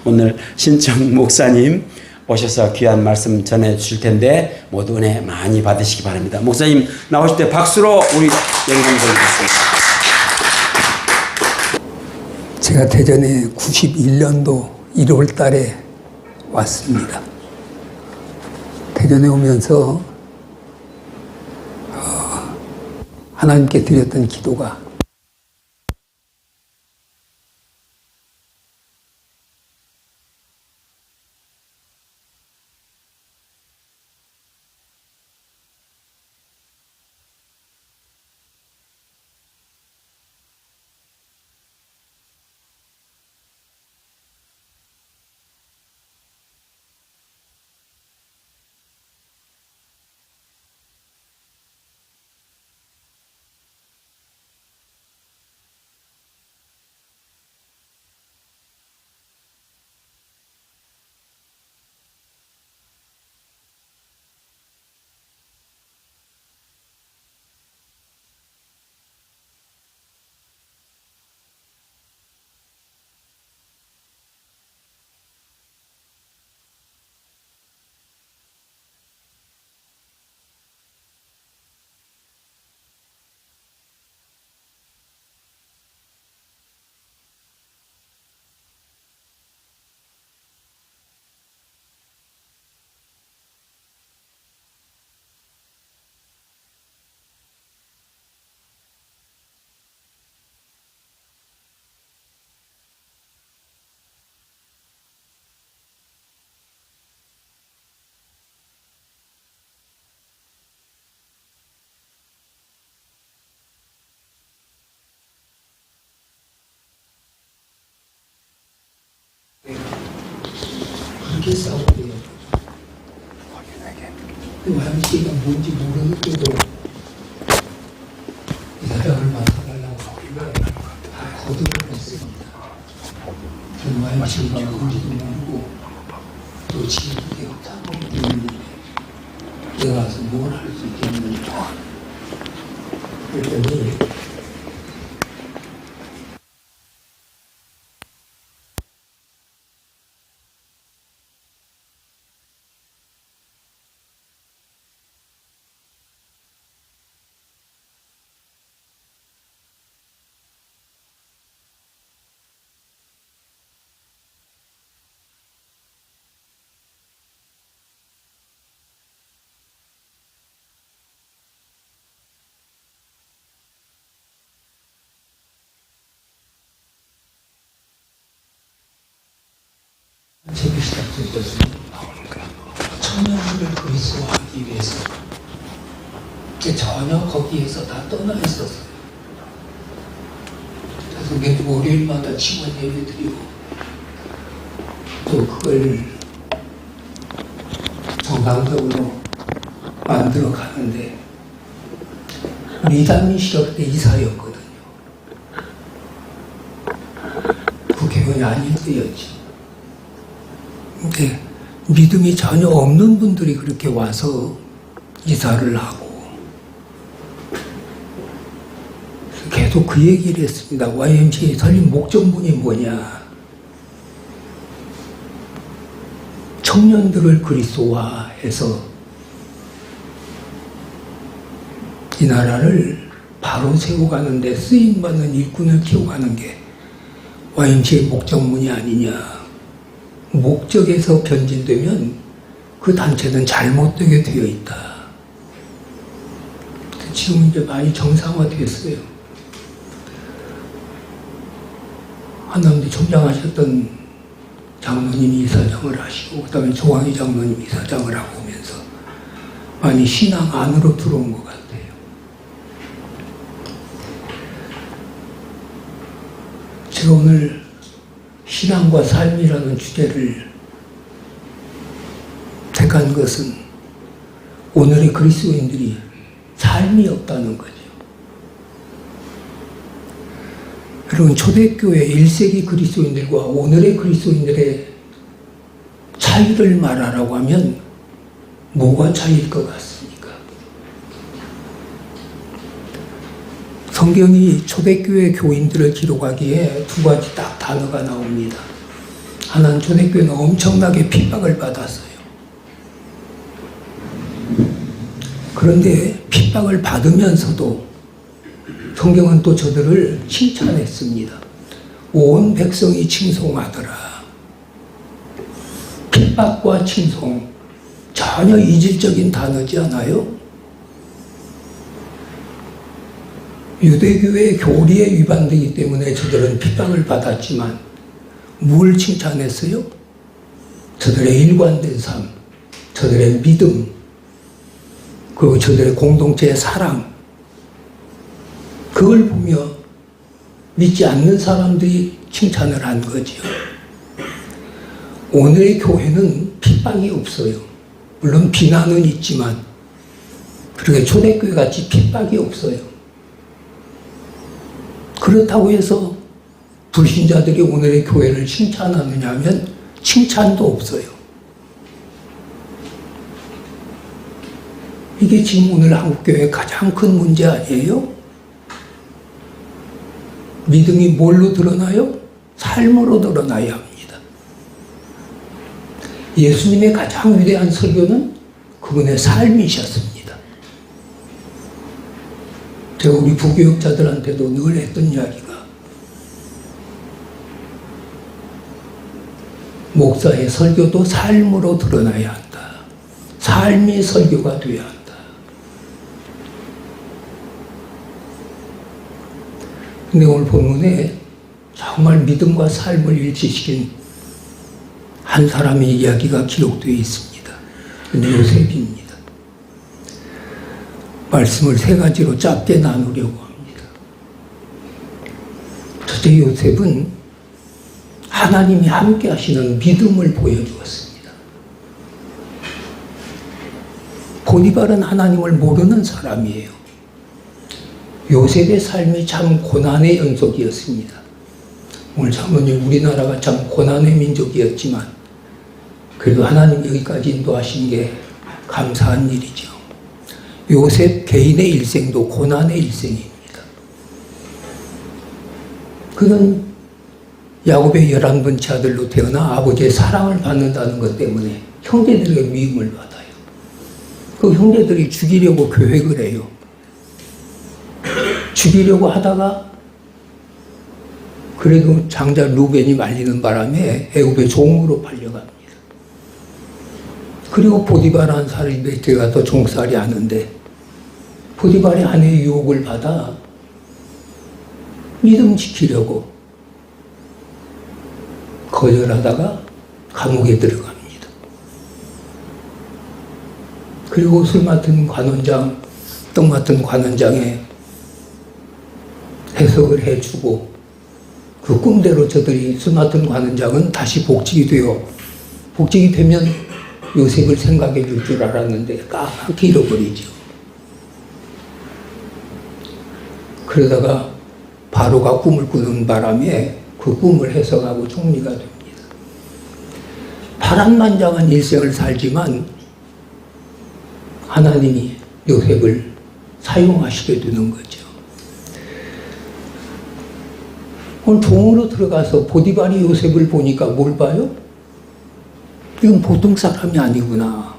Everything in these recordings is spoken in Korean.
오늘 신청 목사님 오셔서 귀한 말씀 전해 주실 텐데 모두 은혜 많이 받으시기 바랍니다. 목사님 나오실 때 박수로 우리 영광 돌리겠습니다. 제가 대전에 91년도 1월 달에 왔습니다. 대전에 오면서 하나님께 드렸던 기도가 그렇게 싸우고요. YMCA가 뭔지 모르는데도 이 사람을 만나달라고 다 거듭을 했습니다. 저는 YMCA가 뭔지도 모르고 또 지금이 없다고 있는데 내가 와서 뭘 할 수 있겠느냐. 그랬더니 책이 시작됐습니다. 청년들을 그리스도하기 위해서 전혀 거기에서 다 떠나 있었어요. 그래서 매주 월요일마다 직원 예배 드리고 또 그걸 정상적으로 만들어 가는데 우리 이단민 씨가 그때 이사였거든요. 국회의원이 아닐 때였지. 근데 믿음이 전혀 없는 분들이 그렇게 와서 이사를 하고 계속 그 얘기를 했습니다. YMCA 설립 목적문이 뭐냐. 청년들을 그리스도화해서 이 나라를 바로 세워가는 데 쓰임받는 일꾼을 키워가는 게 YMCA 목적문이 아니냐. 목적에서 변질되면 그 단체는 잘못되게 되어 있다. 지금 이제 많이 정상화됐어요. 하남대 총장하셨던 장로님이 이사장을 하시고 그다음에 조광희 장로님이 이사장을 하고 오면서 많이 신앙 안으로 들어온 것 같아요. 제가 오늘 신앙과 삶이라는 주제를 택한 것은 오늘의 그리스도인들이 삶이 없다는 거죠. 여러분, 초대교회 1세기 그리스도인들과 오늘의 그리스도인들의 차이를 말하라고 하면 뭐가 차이일 것 같습니까? 성경이 초대교회 교인들을 기록하기에 두 가지 딱 단어가 나옵니다. 하나는 초대교회는 엄청나게 핍박을 받았어요. 그런데 핍박을 받으면서도 성경은 또 저들을 칭찬했습니다. 온 백성이 칭송하더라. 핍박과 칭송, 전혀 이질적인 단어지 않아요? 유대교회의 교리에 위반되기 때문에 저들은 핍박을 받았지만 뭘 칭찬했어요? 저들의 일관된 삶, 저들의 믿음, 그리고 저들의 공동체의 사랑, 그걸 보며 믿지 않는 사람들이 칭찬을 한 거지요. 오늘의 교회는 핍박이 없어요. 물론 비난은 있지만 그렇게 초대교회 같이 핍박이 없어요. 그렇다고 해서 불신자들이 오늘의 교회를 칭찬하느냐 하면 칭찬도 없어요. 이게 지금 오늘 한국교회의 가장 큰 문제 아니에요? 믿음이 뭘로 드러나요? 삶으로 드러나야 합니다. 예수님의 가장 위대한 설교는 그분의 삶이셨습니다. 제가 우리 부교육자들한테도 늘 했던 이야기가 목사의 설교도 삶으로 드러나야 한다. 삶이 설교가 되어야 한다. 근데 오늘 본문에 정말 믿음과 삶을 일치시킨 한 사람의 이야기가 기록되어 있습니다. 근데 요셉입니다. 말씀을 세 가지로 짧게 나누려고 합니다. 첫째, 요셉은 하나님이 함께 하시는 믿음을 보여주었습니다. 보디발은 하나님을 모르는 사람이에요. 요셉의 삶이 참 고난의 연속이었습니다. 오늘 사모님 우리나라가 참 고난의 민족이었지만 그래도 하나님 여기까지 인도하신 게 감사한 일이죠. 요셉 개인의 일생도 고난의 일생입니다. 그는 야곱의 11번째 아들로 태어나 아버지의 사랑을 받는다는 것 때문에 형제들에게 미움을 받아요. 그 형제들이 죽이려고 계획을 해요. 죽이려고 하다가 그래도 장자 루벤이 말리는 바람에 애굽의 종으로 팔려갑니다. 그리고 보디발한 사람이 들어가서 종살이 하는데 보디발의 아내의 유혹을 받아 믿음 지키려고 거절하다가 감옥에 들어갑니다. 그리고 술 맡은 관원장, 떡 맡은 관원장에 해석을 해주고 그 꿈대로 저들이 술 맡은 관원장은 다시 복직이 되어 복직이 되면 요셉을 생각해 줄 줄 알았는데 까맣게 잃어버리죠. 그러다가 바로가 꿈을 꾸는 바람에 그 꿈을 해석하고 총리가 됩니다. 파란만장한 일생을 살지만 하나님이 요셉을 사용하시게 되는 거죠. 오늘 종으로 들어가서 보디발이 요셉을 보니까 뭘 봐요? 이건 보통 사람이 아니구나.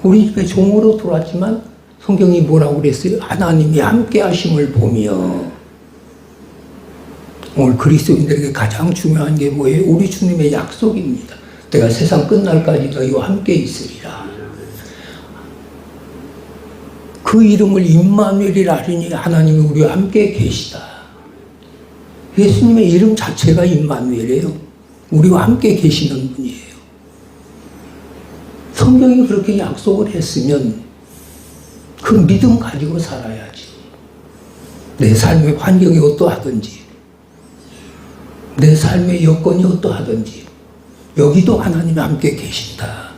우리 집에 종으로 들어왔지만 성경이 뭐라고 그랬어요? 하나님이 함께 하심을 보며. 오늘 그리스도인들에게 가장 중요한 게 뭐예요? 우리 주님의 약속입니다. 내가 세상 끝날까지 너희와 함께 있으리라. 그 이름을 임마누엘이라 하리니 하나님이 우리와 함께 계시다. 예수님의 이름 자체가 임마누엘이에요. 우리와 함께 계시는 분이에요. 성경이 그렇게 약속을 했으면 그 믿음 가지고 살아야지. 내 삶의 환경이 어떠하든지 내 삶의 여건이 어떠하든지 여기도 하나님이 함께 계신다.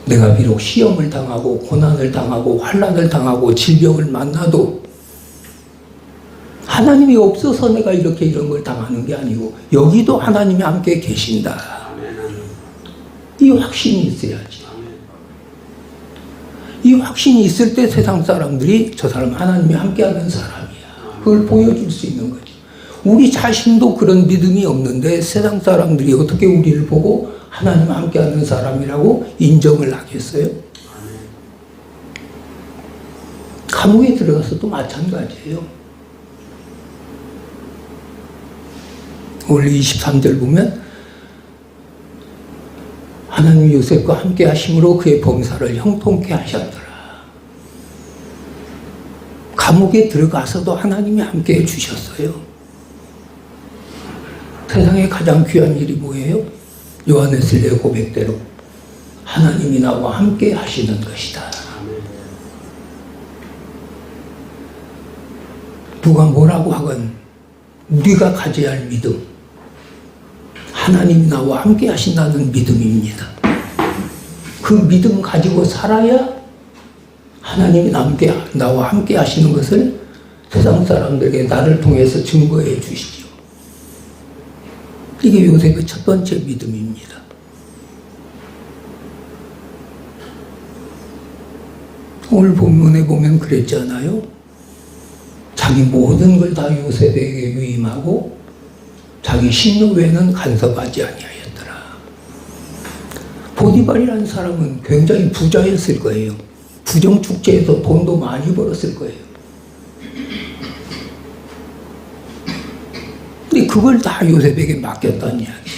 내가 비록 시험을 당하고 고난을 당하고 환난을 당하고 질병을 만나도 하나님이 없어서 내가 이렇게 이런 걸 당하는 게 아니고 여기도 하나님이 함께 계신다. 이 확신이 있어야지. 이 확신이 있을 때 세상 사람들이 저 사람 하나님이 함께하는 사람이야. 그걸 보여줄 수 있는 거죠. 우리 자신도 그런 믿음이 없는데 세상 사람들이 어떻게 우리를 보고 하나님 함께하는 사람이라고 인정을 하겠어요? 감옥에 들어가서도 마찬가지예요. 오늘 23절 보면 하나님 요셉과 함께 하심으로 그의 범사를 형통케 하셨더라. 감옥에 들어가서도 하나님이 함께 해주셨어요. 세상에 가장 귀한 일이 뭐예요? 요한의 고백대로 하나님이 나와 함께 하시는 것이다. 누가 뭐라고 하건 우리가 가져야 할 믿음, 하나님이 나와 함께 하신다는 믿음입니다. 그 믿음 가지고 살아야 하나님이 나와 함께 하시는 것을 세상 사람들에게 나를 통해서 증거해 주시죠. 이게 요셉의 첫 번째 믿음입니다. 오늘 본문에 보면 그랬잖아요. 자기 모든 걸 다 요셉에게 위임하고 자기 식료 외에는 간섭하지 아니하였더라. 보디발이라는 사람은 굉장히 부자였을 거예요. 부정축제에서 돈도 많이 벌었을 거예요. 근데 그걸 다 요셉에게 맡겼다는 이야기.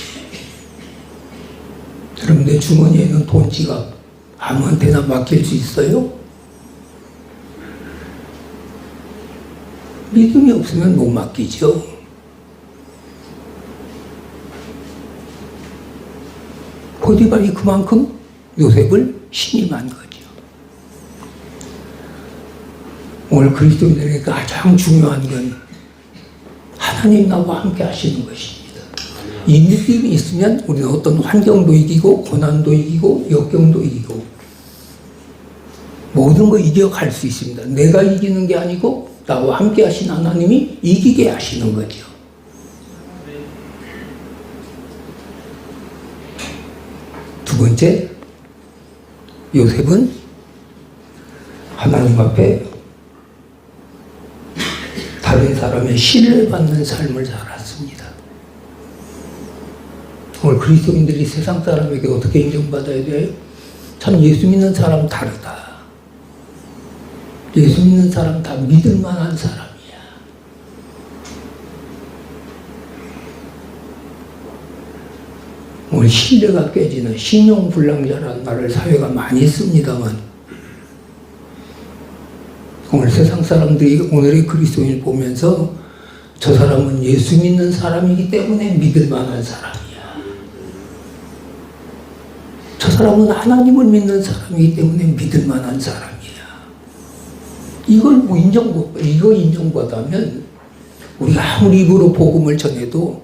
여러분, 내 주머니에 있는 돈 지갑 아무한테나 맡길 수 있어요? 믿음이 없으면 못 맡기죠. 보디발이 그만큼 요셉을 신임한 거죠. 오늘 그리스도인들에게 가장 중요한 건 하나님 나와 함께 하시는 것입니다. 이 믿음이 있으면 우리는 어떤 환경도 이기고 고난도 이기고 역경도 이기고 모든 거 이겨갈 수 있습니다. 내가 이기는 게 아니고 나와 함께 하신 하나님이 이기게 하시는 거죠. 두 번째, 요셉은 하나님 앞에 다른 사람의 신뢰받는 삶을 살았습니다. 오늘 그리스도인들이 세상 사람에게 어떻게 인정받아야 돼요? 참 예수 믿는 사람 다르다. 예수 믿는 사람 다 믿을 만한 사람이야. 오늘 신뢰가 깨지는 신용불량자라는 말을 사회가 많이 씁니다만 오늘 세상 사람들이 오늘의 그리스도인을 보면서 저 사람은 예수 믿는 사람이기 때문에 믿을 만한 사람이야. 저 사람은 하나님을 믿는 사람이기 때문에 믿을 만한 사람이야. 이거 인정받으면 우리가 아무리 입으로 복음을 전해도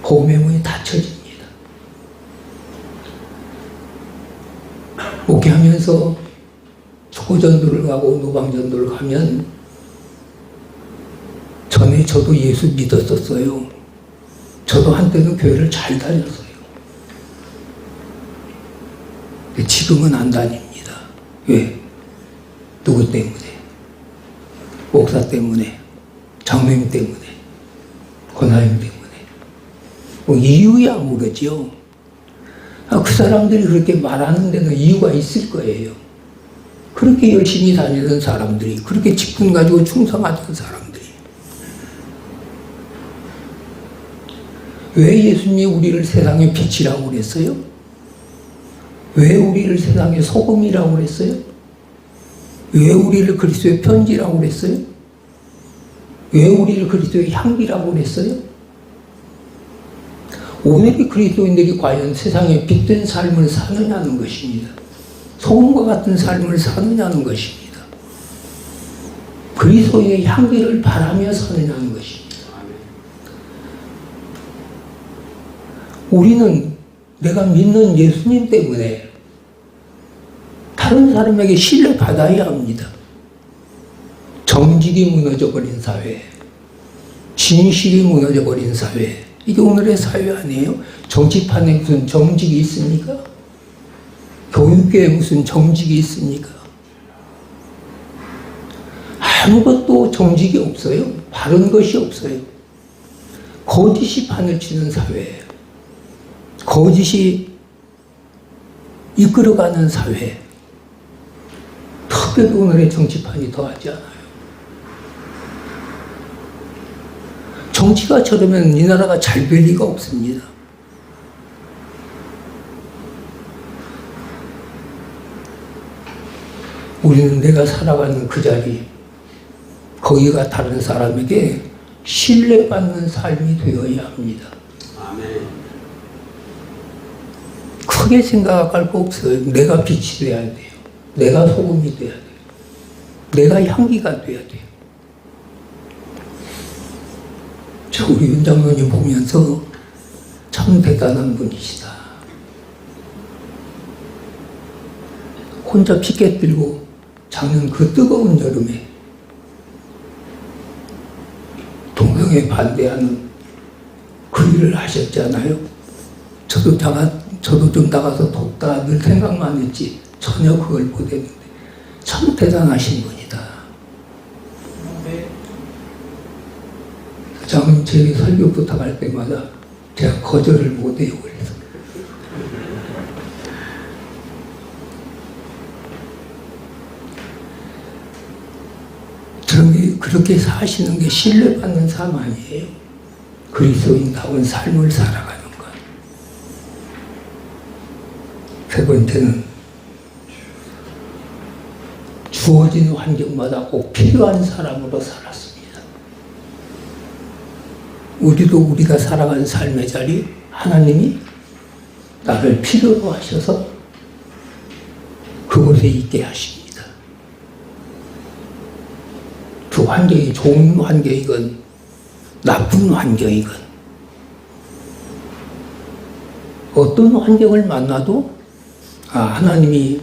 복음의 문이 닫혀집니다. 목회하면서 초전도를 가고 노방전도를 가면 전에 저도 예수 믿었었어요. 저도 한때는 교회를 잘 다녔어요. 지금은 안 다닙니다. 왜? 누구 때문에? 목사 때문에, 장로님 때문에, 권하임 때문에. 뭐 이유야 모르죠. 그 사람들이 그렇게 말하는 데는 이유가 있을 거예요. 그렇게 열심히 다니던 사람들이, 그렇게 직분 가지고 충성하던 사람들이. 왜 예수님이 우리를 세상의 빛이라고 그랬어요? 왜 우리를 세상의 소금이라고 그랬어요? 왜 우리를 그리스도의 편지라고 그랬어요? 왜 우리를 그리스도의 향기라고 그랬어요? 오늘의 그리스도인들이 과연 세상에 빛된 삶을 사느냐는 것입니다. 소금과 같은 삶을 사느냐는 것입니다. 그리스도의 향기를 바라며 사느냐는 것입니다. 우리는 내가 믿는 예수님 때문에 다른 사람에게 신뢰받아야 합니다. 정직이 무너져버린 사회, 진실이 무너져버린 사회, 이게 오늘의 사회 아니에요? 정치판에 무슨 정직이 있습니까? 교육계에 무슨 정직이 있습니까? 아무것도 정직이 없어요. 바른 것이 없어요. 거짓이 판을 치는 사회예요. 거짓이 이끌어가는 사회. 특별히 오늘의 정치판이 더하지 않아요. 정치가 저러면 이 나라가 잘 될 리가 없습니다. 우리는 내가 살아가는 그 자리, 거기가 다른 사람에게 신뢰받는 삶이 되어야 합니다. 아멘. 크게 생각할 거 없어요. 내가 빛이 돼야 돼요. 내가 소금이 돼야 돼요. 내가 향기가 돼야 돼요. 저 우리 윤 장로님 보면서 참 대단한 분이시다. 혼자 피켓 들고 작년 그 뜨거운 여름에 동성애 반대하는 그 일을 하셨잖아요. 저도 좀 나가서 돕다 늘 생각만 했지 전혀 그걸 못했는데 참 대단하신 분이다. 참 제 설교 부탁할 때마다 제가 거절을 못해요. 그래서 그렇게 사시는 게 신뢰받는 삶 아니에요? 그리스도인다운 삶을 살아가는 것. 세 번째는 주어진 환경마다 꼭 필요한 사람으로 살았습니다. 우리도 우리가 살아가는 삶의 자리 하나님이 나를 필요로 하셔서 그곳에 있게 하십니다. 그 환경이 좋은 환경이건 나쁜 환경이건 어떤 환경을 만나도 하나님이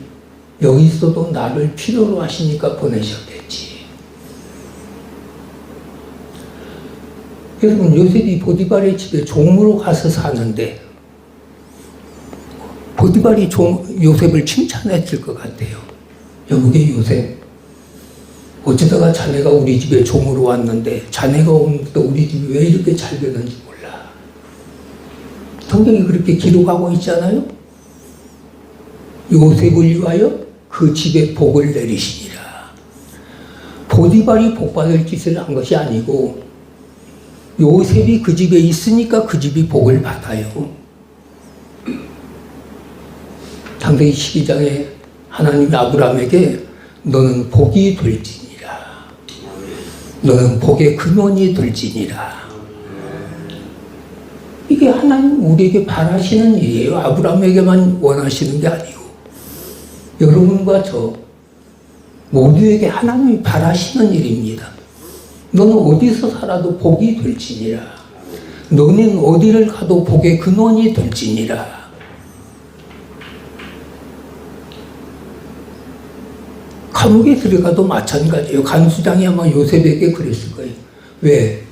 여기 있어도 나를 필요로 하시니까 보내셨겠지. 여러분 요셉이 보디발의 집에 종으로 가서 사는데 보디발이 요셉을 칭찬했을 것 같아요. 여보게 요셉, 어쩌다가 자네가 우리 집에 종으로 왔는데 자네가 오면부터 우리 집이 왜 이렇게 잘 되는지 몰라. 성경이 그렇게 기록하고 있잖아요. 요셉을 위하여 그 집에 복을 내리시니라. 보디발이 복받을 짓을 한 것이 아니고 요셉이 그 집에 있으니까 그 집이 복을 받아요. 창세기 12장에 하나님이 아브라함에게 너는 복이 될지니라. 너는 복의 근원이 될지니라. 이게 하나님 우리에게 바라시는 일이에요. 아브라함에게만 원하시는 게 아니고 여러분과 저 모두에게 하나님이 바라시는 일입니다. 너는 어디서 살아도 복이 될지니라. 너는 어디를 가도 복의 근원이 될지니라. 감옥에 들어가도 마찬가지예요. 간수장이 아마 요셉에게 그랬을 거예요. 왜?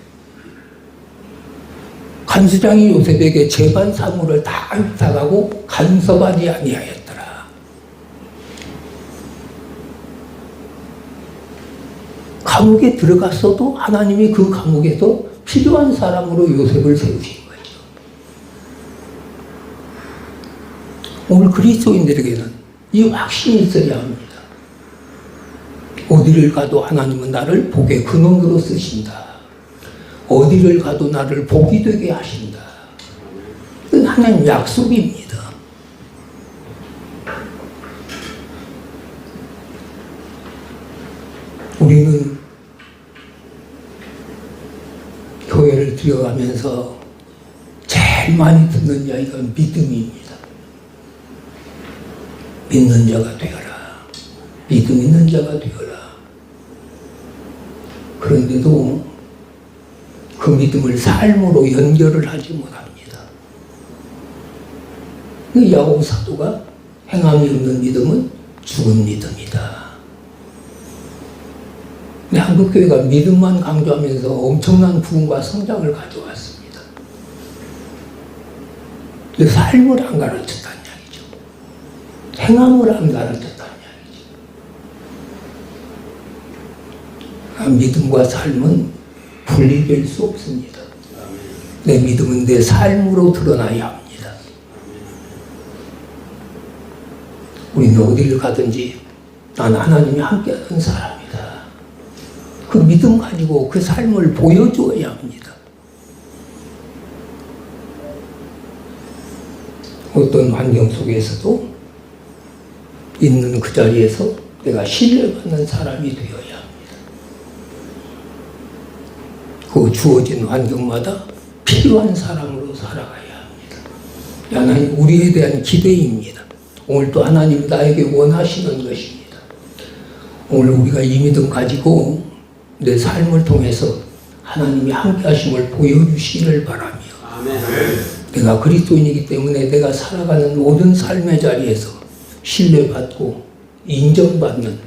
간수장이 요셉에게 재반 사물을 다 획득하고 간섭하지 아니하였더라. 감옥에 들어갔어도 하나님이 그 감옥에서 필요한 사람으로 요셉을 세우신 거죠. 오늘 그리스도인들에게는 이 확신이 있어야 합니다. 어디를 가도 하나님은 나를 복의 근원으로 쓰신다. 어디를 가도 나를 복이 되게 하신다. 그건 하나님 약속입니다. 우리는 교회를 들어가면서 제일 많이 듣는 이야기가 믿음입니다. 믿는 자가 되어라. 믿음 있는 자가 되어라. 그런데도 그 믿음을 삶으로 연결을 하지 못합니다. 야고보 사도가 행함이 없는 믿음은 죽은 믿음이다. 한국교회가 믿음만 강조하면서 엄청난 부흥과 성장을 가져왔습니다. 삶을 안 가르쳤다는 이야기죠. 행함을 안 가르쳤다는 이야기죠. 믿음과 삶은 분리될 수 없습니다. 내 믿음은 내 삶으로 드러나야 합니다. 우리는 어디를 가든지 난 하나님이 함께하는 사람이다. 그 믿음 가지고 그 삶을 보여줘야 합니다. 어떤 환경 속에서도 있는 그 자리에서 내가 신뢰받는 사람이 되어야 합니다. 그 주어진 환경마다 필요한 사람으로 살아가야 합니다. 하나님 우리에 대한 기대입니다. 오늘 또 하나님 나에게 원하시는 것입니다. 오늘 우리가 이 믿음 가지고 내 삶을 통해서 하나님이 함께 하심을 보여주시기를 바라며 내가 그리스도인이기 때문에 내가 살아가는 모든 삶의 자리에서 신뢰받고 인정받는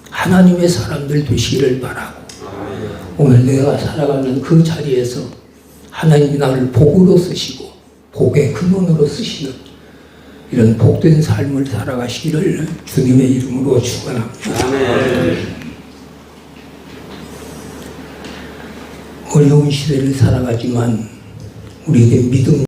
하나님의 사람들 되시기를 바라고 오늘 내가 살아가는 그 자리에서 하나님이 나를 복으로 쓰시고 복의 근원으로 쓰시는 이런 복된 삶을 살아가시기를 주님의 이름으로 축원합니다. 어려운 시대를 살아가지만 우리에게 믿음